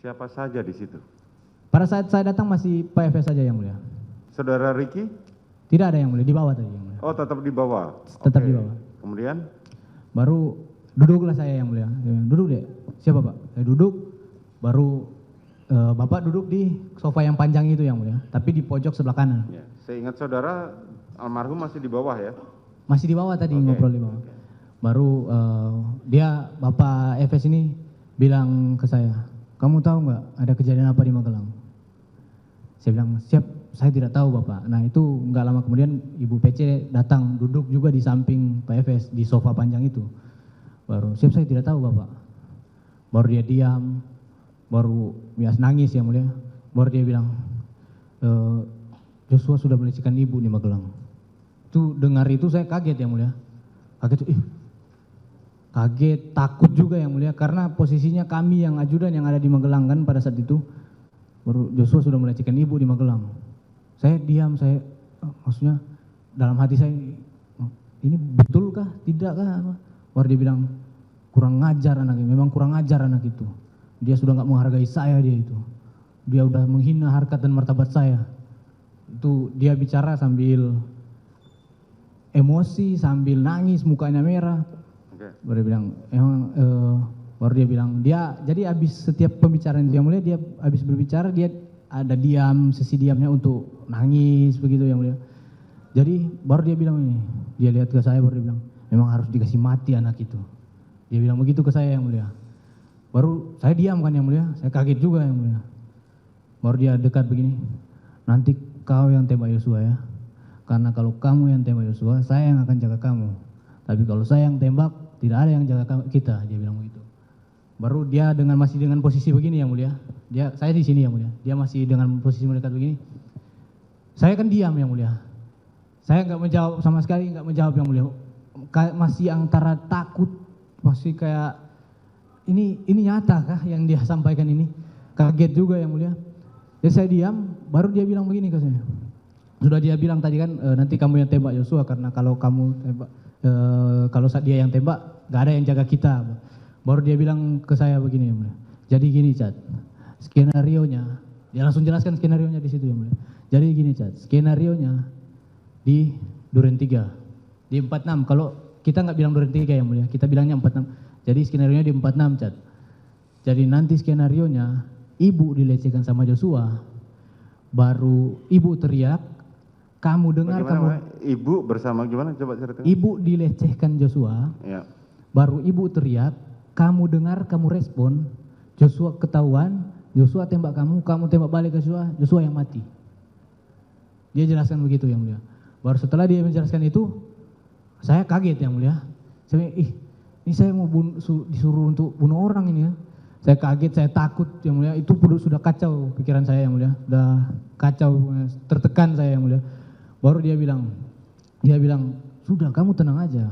Siapa saja di situ? Pada saat saya datang masih Pak Efes saja yang mulia. Saudara Ricky? Tidak ada yang mulia, di bawah tadi yang mulia. Oh, tetap di bawah. Tetap Oke. di bawah. Kemudian? Baru duduklah saya yang mulia. Dia bilang, duduk deh. Siapa Pak? Saya duduk, baru Bapak duduk di sofa yang panjang itu yang mulia, tapi di pojok sebelah kanan. Ya. Saya ingat saudara almarhum masih di bawah ya? Masih di bawah tadi, Oke. ngobrol di bawah. Baru dia, Bapak Efes ini bilang ke saya, kamu tahu nggak ada kejadian apa di Magelang? Saya bilang, siap, saya tidak tahu Bapak. Nah itu nggak lama kemudian Ibu PC datang, duduk juga di samping Pak Efes, di sofa panjang itu. Baru, siap, saya tidak tahu Bapak. Baru dia diam, baru bias nangis yang mulia. Baru dia bilang, Joshua sudah melecehkan ibu di Magelang. Itu dengar itu saya kaget yang mulia. Kaget, kaget, takut juga yang mulia, karena posisinya kami yang ajudan yang ada di Magelang kan pada saat itu. Baru Joshua sudah melecehkan ibu di Magelang. Saya diam, saya maksudnya dalam hati saya, ini betulkah, tidakkah? Baru dia bilang, kurang ngajar anak ini, memang kurang ngajar anak itu. Dia sudah nggak menghargai saya dia itu. Dia udah menghina harkat dan martabat saya. Itu dia bicara sambil emosi, sambil nangis, mukanya merah. Oke. Baru dia bilang, baru dia bilang, dia jadi habis setiap pembicaraan dia mulia, dia habis berbicara dia ada diam, sesi diamnya untuk nangis begitu yang mulia. Jadi baru dia bilang ini, dia lihat ke saya baru dia bilang, memang harus dikasih mati anak itu. Dia bilang begitu ke saya yang mulia. Baru saya diam kan yang mulia, saya kaget juga yang mulia. Baru dia dekat begini, nanti kau yang tembak Yosua ya. Karena kalau kamu yang tembak Yosua, saya yang akan jaga kamu. Tapi kalau saya yang tembak, tidak ada yang jaga kita, dia bilang begitu. Baru dia masih dengan posisi begini yang mulia. Saya di sini yang mulia. Dia masih dengan posisi mendekat begini. Saya kan diam yang mulia. Saya nggak menjawab sama sekali, nggak menjawab yang mulia. Masih antara takut, masih kayak ini nyata kah yang dia sampaikan ini? Kaget juga yang mulia. Jadi saya diam, baru dia bilang begini ke saya. Sudah dia bilang tadi kan, nanti kamu yang tembak Yosua, karena kalau kamu tembak, kalau dia yang tembak, gak ada yang jaga kita. Baru dia bilang ke saya begini yang mulia. Jadi gini Chat, skenario-nya, dia langsung jelaskan skenario-nya di situ yang mulia. Jadi gini Chat, skenario-nya di Duren 3, di 46. Kalau kita nggak bilang Duren 3 yang mulia, kita bilangnya 46. Jadi skenario-nya di 46 Chat. Jadi nanti skenario-nya ibu dilecehkan sama Joshua, baru ibu teriak, kamu dengar Bagaimana, kamu ibu bersama gimana coba ceritakan? ibu dilecehkan Joshua, Ya. baru ibu teriak, kamu dengar kamu respon, Joshua ketahuan, Joshua tembak kamu tembak balik ke Joshua yang mati. Dia jelaskan begitu yang mulia. Baru setelah dia menjelaskan itu, saya kaget yang mulia. Saya ini saya mau disuruh untuk bunuh orang ini ya. Saya kaget, saya takut yang mulia. Itu sudah kacau pikiran saya yang mulia. Sudah kacau, tertekan saya yang mulia. Baru dia bilang, sudah kamu tenang aja.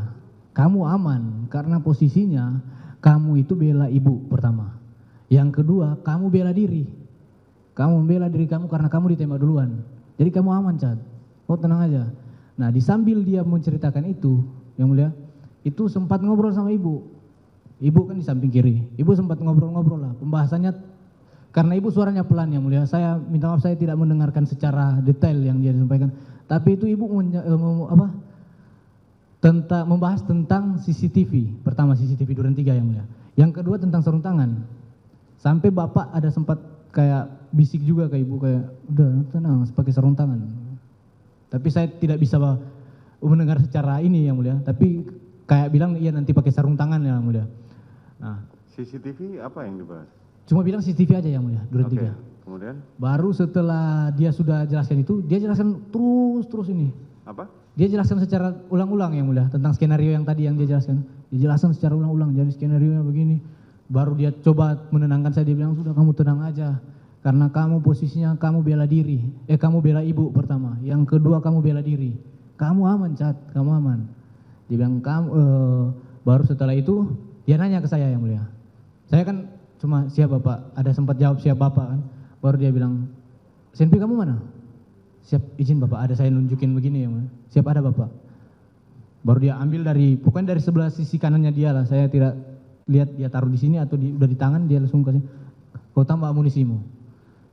Kamu aman karena posisinya kamu itu bela ibu pertama. Yang kedua, kamu bela diri. Kamu membela diri kamu karena kamu ditembak duluan. Jadi kamu aman, Chat. Oh tenang aja. Nah, di sambil dia menceritakan itu, yang mulia, itu sempat ngobrol sama ibu. Ibu kan di samping kiri. Ibu sempat ngobrol-ngobrol lah. Pembahasannya, karena ibu suaranya pelan yang mulia. Saya minta maaf, saya tidak mendengarkan secara detail yang dia sampaikan. Tapi itu ibu membahas tentang CCTV. Pertama CCTV Duren 3 yang mulia. Yang kedua tentang sarung tangan. Sampai bapak ada sempat kayak bisik juga ke ibu kayak, udah tenang, pakai sarung tangan. Tapi saya tidak bisa mendengar secara ini yang mulia. Tapi kayak bilang iya nanti pakai sarung tangan yang mulia. Nah, CCTV apa yang dibahas? cuma bilang CCTV aja yang mulia, Duren 3. Kemudian? Baru setelah dia sudah jelaskan itu, dia jelaskan terus ini. Apa? Dia jelaskan secara ulang-ulang yang mulia tentang skenario yang tadi yang dia jelaskan. Dia jelaskan secara ulang-ulang, jadi skenario-nya begini. Baru dia coba menenangkan saya, dia bilang sudah kamu tenang aja. Karena kamu posisinya kamu bela diri. Kamu bela ibu pertama. Yang kedua kamu bela diri. Kamu aman, Chat, kamu aman. Dia bilang baru setelah itu dia nanya ke saya yang mulia. Saya kan cuma siap Bapak, ada sempat jawab siap Bapak kan. Baru dia bilang, "Senpi kamu mana?" "Siap, izin Bapak, ada saya nunjukin begini ya mulia." "Siap, ada Bapak." Baru dia ambil pokoknya dari sebelah sisi kanannya dia lah. Saya tidak lihat dia taruh di sini atau udah di tangan, dia langsung kasih. kau tambah amunisimu.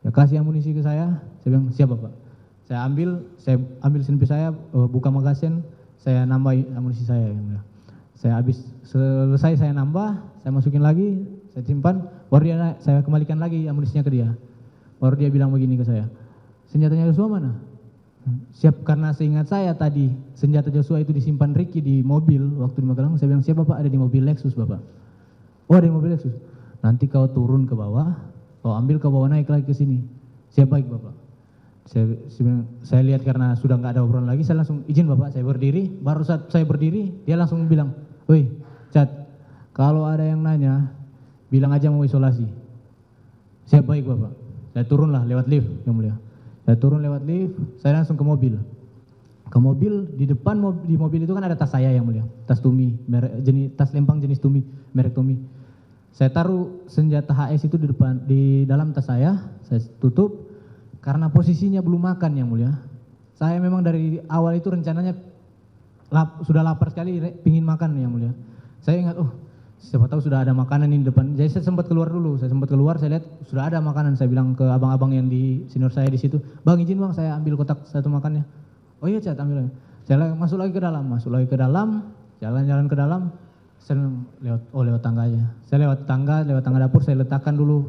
Ya kasih amunisi ke saya bilang siap Bapak. Saya ambil senpi saya, buka magasin, saya nambah amunisi saya yang mulia. Saya habis selesai saya nambah, saya masukin lagi, saya simpan, baru saya kembalikan lagi amunisinya ke dia. Baru dia bilang begini ke saya, senjatanya Joshua mana? Siap, karena seingat saya tadi senjata Joshua itu disimpan Ricky di mobil waktu di Magelang. Saya bilang siap Bapak, ada di mobil Lexus Bapak. Oh ada di mobil Lexus. Nanti kau turun ke bawah, kau ambil ke bawah naik lagi ke sini. Siap baik Bapak. Saya lihat karena sudah nggak ada obrolan lagi, saya langsung izin Bapak, saya berdiri. Baru saat saya berdiri, dia langsung bilang, woi Cat, kalau ada yang nanya, bilang aja mau isolasi. Siap baik Bapak. Saya turunlah lewat lift yang mulia. Saya turun lewat lift, saya langsung ke mobil. Ke mobil, di depan di mobil itu kan ada tas saya yang mulia, tas Tumi, tas lempang jenis Tumi, merek Tumi. Saya taruh senjata HS itu di dalam tas saya tutup karena posisinya belum makan yang mulia. Saya memang dari awal itu rencananya sudah lapar sekali, pingin makan yang mulia. Saya ingat, siapa tahu sudah ada makanan di depan. Jadi saya sempat keluar dulu, saya lihat sudah ada makanan. Saya bilang ke abang-abang yang di senior saya di situ, bang izin bang saya ambil kotak satu makannya. Oh iya Cat, ambil. Saya masuk lagi ke dalam, jalan-jalan ke dalam. Saya lewat tangga aja. Saya lewat tangga dapur, saya letakkan dulu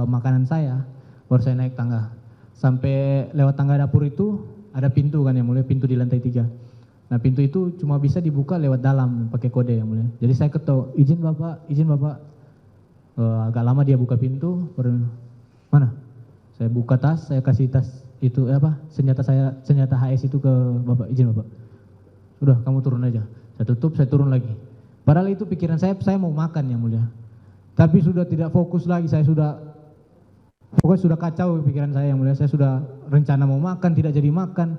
makanan saya, baru saya naik tangga. Sampai lewat tangga dapur itu ada pintu kan yang mulia, pintu di lantai 3. Nah pintu itu cuma bisa dibuka lewat dalam pakai kode yang mulia. Jadi saya ketok, izin bapak. Agak lama dia buka pintu, mana? Saya buka tas, saya kasih tas itu senjata HS itu ke bapak, izin bapak. Udah kamu turun aja. Saya tutup, saya turun lagi. Padahal itu pikiran saya mau makan yang mulia. Tapi sudah tidak fokus lagi, pokoknya sudah kacau pikiran saya yang mulia. Saya sudah rencana mau makan, tidak jadi makan.